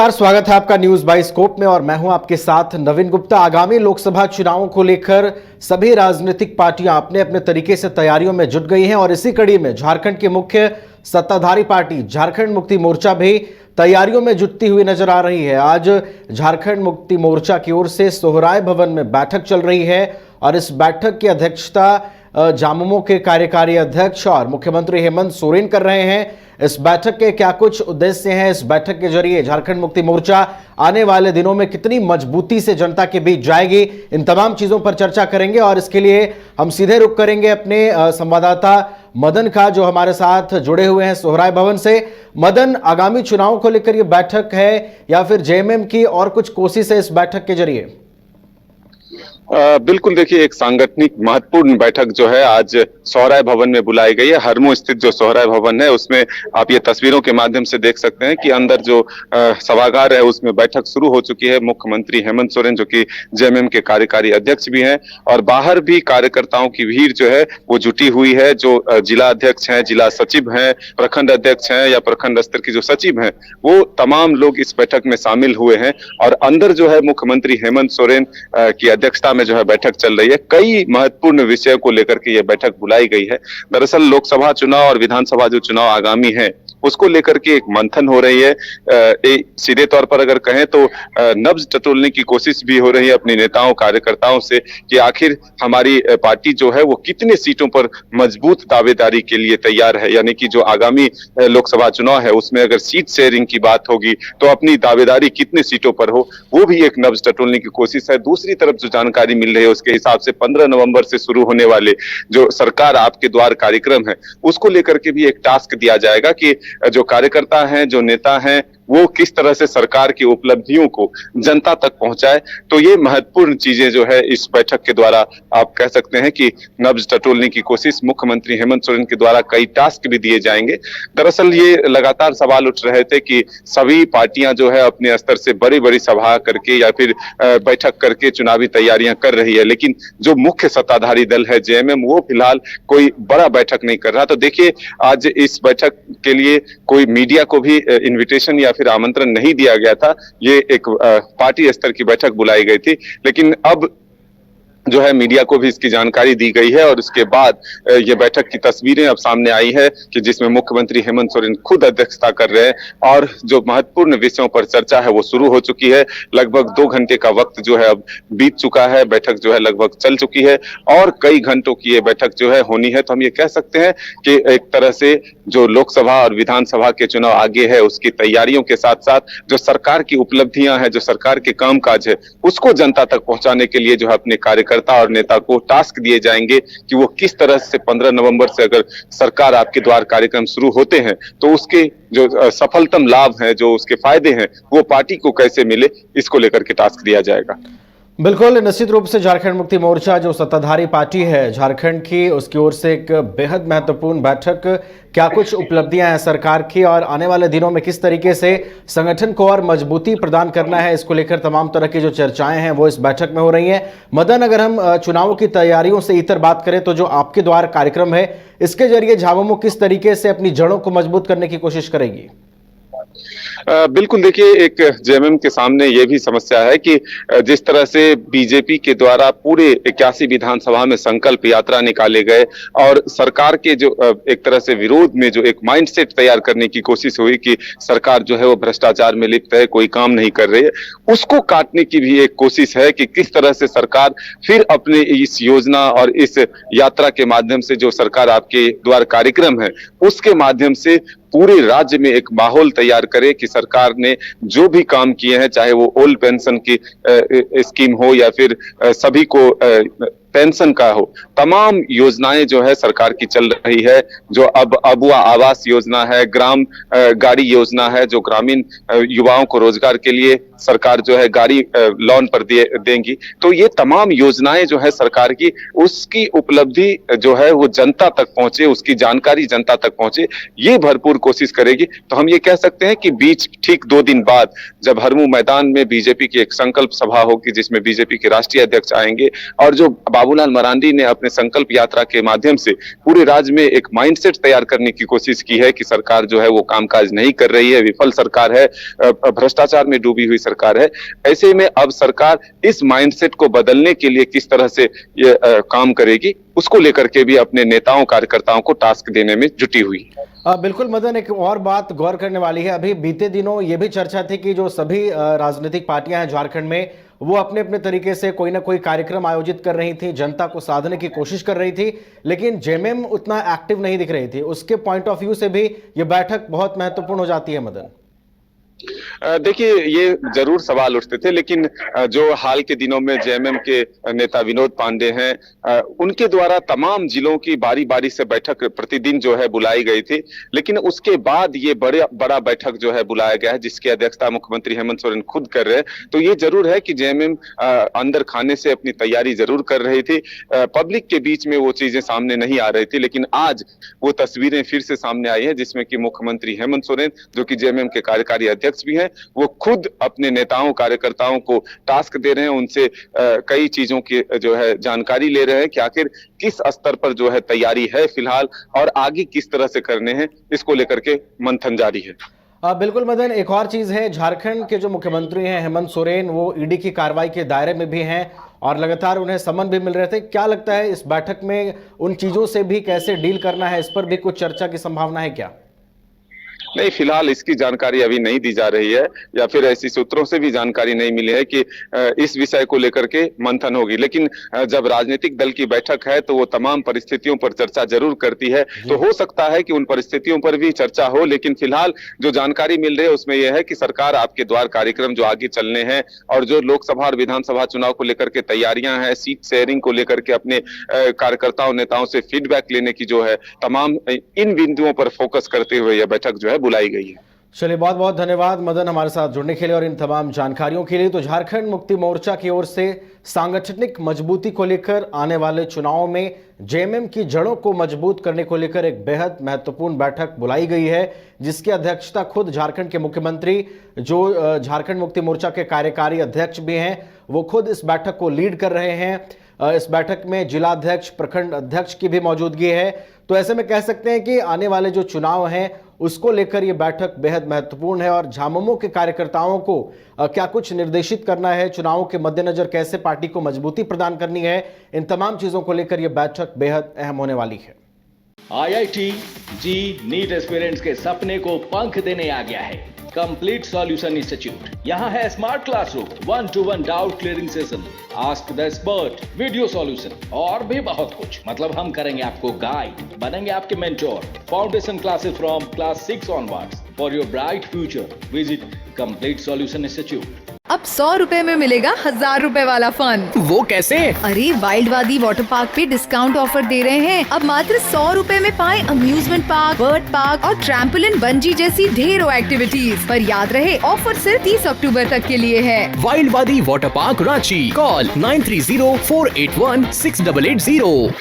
नमस्कार, स्वागत है आपका न्यूज बाई स्कोप में और मैं हूं आपके साथ नवीन गुप्ता। आगामी लोकसभा चुनावों को लेकर सभी राजनीतिक पार्टियां अपने अपने तरीके से तैयारियों में जुट गई हैं और इसी कड़ी में झारखंड की मुख्य सत्ताधारी पार्टी झारखंड मुक्ति मोर्चा भी तैयारियों में जुटती हुई नजर आ रही है। आज झारखंड मुक्ति मोर्चा की ओर से सोहराय भवन में बैठक चल रही है और इस बैठक की अध्यक्षता झामुमो के कार्यकारी अध्यक्ष और मुख्यमंत्री हेमंत सोरेन कर रहे हैं। इस बैठक के क्या कुछ उद्देश्य हैं, इस बैठक के जरिए झारखंड मुक्ति मोर्चा आने वाले दिनों में कितनी मजबूती से जनता के बीच जाएगी, इन तमाम चीजों पर चर्चा करेंगे। और इसके लिए हम सीधे रुख करेंगे अपने संवाददाता मदन का, जो हमारे साथ जुड़े हुए हैं सोहराय भवन से। मदन, आगामी चुनाव को लेकर यह बैठक है या फिर जेएमएम की और कुछ कोशिश है इस बैठक के जरिए? बिल्कुल, देखिए, एक सांगठनिक महत्वपूर्ण बैठक जो है आज सोहराय भवन में बुलाई गई है। हरमू स्थित जो सोहराय भवन है उसमें आप ये तस्वीरों के माध्यम से देख सकते हैं कि अंदर जो सभागार है उसमें बैठक शुरू हो चुकी है। मुख्यमंत्री हेमंत सोरेन जो कि जेएमएम के कार्यकारी अध्यक्ष भी हैं और बाहर भी कार्यकर्ताओं की भीड़ जो है वो जुटी हुई है। जो जिला अध्यक्ष हैं, जिला सचिव हैं, प्रखंड अध्यक्ष हैं या प्रखंड स्तर की जो सचिव हैं, वो तमाम लोग इस बैठक में शामिल हुए हैं। और अंदर जो है मुख्यमंत्री हेमंत सोरेन की अध्यक्षता में जो है बैठक चल रही है। कई महत्वपूर्ण विषयों को लेकर के ये बैठक बुलाई गई है। दरअसल लोकसभा चुनाव और विधानसभा जो चुनाव आगामी है उसको लेकर के एक मंथन हो रही है। सीधे तौर पर अगर कहें तो नब्ज टटोलने की कोशिश भी हो रही है अपने नेताओं कार्यकर्ताओं से कि आखिर हमारी पार्टी जो है वो कितने सीटों पर मजबूत दावेदारी के लिए तैयार है। यानी कि जो आगामी लोकसभा चुनाव है उसमें अगर सीट शेयरिंग की बात होगी तो अपनी दावेदारी कितने सीटों पर हो, वो भी एक नब्ज टटोलने की कोशिश है। दूसरी तरफ जो जानकारी मिल रही है उसके हिसाब से 15 नवंबर से शुरू होने वाले जो सरकार आपके द्वार कार्यक्रम है उसको लेकर के भी एक टास्क दिया जाएगा कि जो कार्यकर्ता हैं, जो नेता हैं, वो किस तरह से सरकार की उपलब्धियों को जनता तक पहुंचाए। तो ये महत्वपूर्ण चीजें जो है इस बैठक के द्वारा आप कह सकते हैं कि नब्ज टटोलने की कोशिश मुख्यमंत्री हेमंत सोरेन के द्वारा कई टास्क भी दिए जाएंगे। दरअसल ये लगातार सवाल उठ रहे थे कि सभी पार्टियां जो है अपने स्तर से बड़ी बड़ी सभा करके या फिर बैठक करके चुनावी तैयारियां कर रही है, लेकिन जो मुख्य सत्ताधारी दल है जेएमएम वो फिलहाल कोई बड़ा बैठक नहीं कर रहा। तो देखिए, आज इस बैठक के लिए कोई मीडिया को भी इन्विटेशन या फिर आमंत्रण नहीं दिया गया था। ये एक पार्टी स्तर की बैठक बुलाई गई थी, लेकिन अब जो है मीडिया को भी इसकी जानकारी दी गई है और उसके बाद ये बैठक की तस्वीरें अब सामने आई है कि जिसमें मुख्यमंत्री हेमंत सोरेन खुद अध्यक्षता कर रहे हैं और जो महत्वपूर्ण विषयों पर चर्चा है वो शुरू हो चुकी है। लगभग 2 घंटे का वक्त जो है अब बीत चुका है, बैठक जो है लगभग चल चुकी है और कई घंटों की ये बैठक जो है होनी है। तो हम ये कह सकते हैं कि एक तरह से जो लोकसभा और विधानसभा के चुनाव आगे है उसकी तैयारियों के साथ साथ जो सरकार की उपलब्धियां हैं, जो सरकार के कामकाज है, उसको जनता तक पहुंचाने के लिए जो है अपने कार्यकर्ता और नेता को टास्क दिए जाएंगे कि वो किस तरह से 15 नवंबर से अगर सरकार आपके द्वार कार्यक्रम शुरू होते हैं तो उसके जो सफलतम लाभ हैं, जो उसके फायदे हैं, वो पार्टी को कैसे मिले, इसको लेकर के टास्क दिया जाएगा। बिल्कुल, निश्चित रूप से झारखंड मुक्ति मोर्चा जो सत्ताधारी पार्टी है झारखंड की, उसकी ओर से एक बेहद महत्वपूर्ण बैठक। क्या कुछ उपलब्धियां हैं सरकार की और आने वाले दिनों में किस तरीके से संगठन को और मजबूती प्रदान करना है, इसको लेकर तमाम तरह की जो चर्चाएं हैं वो इस बैठक में हो रही हैं। मदन, अगर हम चुनावों की तैयारियों से इतर बात करें तो जो आपके द्वार कार्यक्रम है इसके जरिए झामुमो किस तरीके से अपनी जड़ों को मजबूत करने की कोशिश करेगी? बिल्कुल, देखिए, एक जेएमएम के सामने ये भी समस्या है कि जिस तरह से बीजेपी के द्वारा पूरे 81 विधानसभा में संकल्प यात्रा निकाले गए और सरकार के जो एक तरह से विरोध में जो एक माइंडसेट तैयार करने की कोशिश हुई कि सरकार जो है वो भ्रष्टाचार में लिप्त है, कोई काम नहीं कर रही है, उसको काटने की भी एक कोशिश है कि किस तरह से सरकार फिर अपने इस योजना और इस यात्रा के माध्यम से जो सरकार आपके द्वार कार्यक्रम है उसके माध्यम से पूरे राज्य में एक माहौल तैयार करे कि सरकार ने जो भी काम किए हैं, चाहे वो ओल्ड पेंशन की स्कीम हो या फिर सभी को पेंशन का हो, तमाम योजनाएं जो है सरकार की चल रही है। जो अब अबुआ आवास योजना है, ग्राम गाड़ी योजना है, जो ग्रामीण युवाओं को रोजगार के लिए सरकार जो है गाड़ी लोन पर देंगी। तो ये तमाम योजनाएं जो है सरकार की, उसकी उपलब्धि जो है वो जनता तक पहुंचे, उसकी जानकारी जनता तक पहुंचे, ये भरपूर कोशिश करेगी। तो हम ये कह सकते हैं कि बीच ठीक 2 दिन बाद जब हरमू मैदान में बीजेपी की एक संकल्प सभा होगी जिसमें बीजेपी के राष्ट्रीय अध्यक्ष आएंगे और जो बाबूलाल मरांडी ने अपने संकल्प यात्रा के माध्यम से पूरे राज्य में एक माइंडसेट तैयार करने की कोशिश की है कि सरकार जो है वो कामकाज नहीं कर रही है, विफल सरकार है, भ्रष्टाचार में डूबी हुई सरकार है। ऐसे में अब सरकार इस माइंडसेट को बदलने के लिए किस तरह से ये काम करेगी, उसको लेकर के भी अपने नेताओं कार्यकर्ताओं को टास्क देने में जुटी हुई है। बिल्कुल मदन, एक और बात गौर करने वाली है। अभी बीते दिनों ये भी चर्चा थी कि जो सभी राजनीतिक पार्टियां हैं झारखंड में, वो अपने अपने तरीके से कोई ना कोई कार्यक्रम आयोजित कर रही थी, जनता को साधने की कोशिश कर रही थी, लेकिन जेएमएम उतना एक्टिव नहीं दिख रही थी। उसके पॉइंट ऑफ व्यू से भी ये बैठक बहुत महत्वपूर्ण हो जाती है मदन। देखिए, ये जरूर सवाल उठते थे, लेकिन जो हाल के दिनों में जेएमएम के नेता विनोद पांडे हैं, उनके द्वारा तमाम जिलों की बारी बारी से बैठक प्रतिदिन जो है बुलाई गई थी, लेकिन उसके बाद ये बड़ा बैठक जो है बुलाया गया है, जिसकी अध्यक्षता मुख्यमंत्री हेमंत सोरेन खुद कर रहे हैं। तो ये जरूर है कि जेएमएम अंदर खाने से अपनी तैयारी जरूर कर रही थी, पब्लिक के बीच में वो चीजें सामने नहीं आ रही थी, लेकिन आज वो तस्वीरें फिर से सामने आई है, जिसमें कि मुख्यमंत्री हेमंत सोरेन, जो कि जेएमएम के कार्यकारी अध्यक्ष भी हैं, वो खुद अपने नेताओं कार्यकर्ताओं को टास्क दे रहे हैं, उनसे कई चीजों की जो है जानकारी ले रहे हैं कि आखिर किस स्तर पर जो है तैयारी है फिलहाल और आगे किस तरह से करने हैं, इसको लेकर के मंथन जारी है। बिल्कुल मदन, एक और चीज है, झारखंड के जो मुख्यमंत्री हैं हेमंत सोरेन, वो ईडी की कार्रवाई के दायरे में भी हैं और लगातार उन्हें समन भी मिल रहे थे। क्या लगता है इस बैठक में उन चीजों से भी कैसे डील करना है, इस पर भी कुछ चर्चा की संभावना है क्या? नहीं, फिलहाल इसकी जानकारी अभी नहीं दी जा रही है, या फिर ऐसी सूत्रों से भी जानकारी नहीं मिली है कि इस विषय को लेकर के मंथन होगी। लेकिन जब राजनीतिक दल की बैठक है तो वो तमाम परिस्थितियों पर चर्चा जरूर करती है, तो हो सकता है कि उन परिस्थितियों पर भी चर्चा हो। लेकिन फिलहाल जो जानकारी मिल रही है उसमें यह है कि सरकार आपके द्वार कार्यक्रम जो आगे चलने हैं और जो लोकसभा और विधानसभा चुनाव को लेकर के तैयारियां हैं, सीट शेयरिंग को लेकर के अपने कार्यकर्ताओं नेताओं से फीडबैक लेने की जो है, तमाम इन बिंदुओं पर फोकस करते हुए यह बैठक जो है बुलाई गई है। चलिए, बहुत बहुत धन्यवाद मदन हमारे साथ जुड़ने के लिए और इन तमाम जानकारियों के लिए। तो झारखंड मुक्ति मोर्चा की ओर से सांगठनिक मजबूती को लेकर आने वाले चुनावों में जेएमएम की जड़ों को मजबूत करने को लेकर एक बेहद महत्वपूर्ण बैठक बुलाई गई है, जिसकी अध्यक्षता खुद झारखंड के मुख्यमंत्री, जो झारखंड मुक्ति मोर्चा के कार्यकारी अध्यक्ष भी हैं, वो खुद इस बैठक को लीड कर रहे हैं। इस बैठक में जिलाध्यक्ष, प्रखंड अध्यक्ष की भी मौजूदगी है। तो ऐसे में कह सकते हैं कि आने वाले जो चुनाव हैं उसको लेकर ये बैठक बेहद महत्वपूर्ण है और झामुमो के कार्यकर्ताओं को क्या कुछ निर्देशित करना है, चुनावों के मद्देनजर कैसे पार्टी को मजबूती प्रदान करनी है, इन तमाम चीजों को लेकर ये बैठक बेहद अहम होने वाली है। आईआईटी जी नीट एस्पिरेंट्स के सपने को पंख देने आ गया है कंप्लीट सॉल्यूशन इंस्टीट्यूट। यहाँ है smart classroom, 1-to-1 doubt clearing session, ask the expert, video solution और भी बहुत कुछ। मतलब हम करेंगे आपको गाइड, बनेंगे आपके mentor. Foundation classes from class 6 onwards for your bright future. Visit complete solution institute. अब 100 रुपए में मिलेगा 1000 रुपए वाला फन। वो कैसे? अरे वाइल्डवादी वाटर पार्क पे डिस्काउंट ऑफर दे रहे हैं। अब मात्र 100 रुपए में पाएं अम्यूजमेंट पार्क, बर्ड पार्क और ट्रैम्पोलिन, बंजी जैसी ढेरों एक्टिविटीज। पर याद रहे, ऑफर सिर्फ 30 अक्टूबर तक के लिए है। वाइल्डवादी वाटर पार्क रांची। कॉल 9304816880।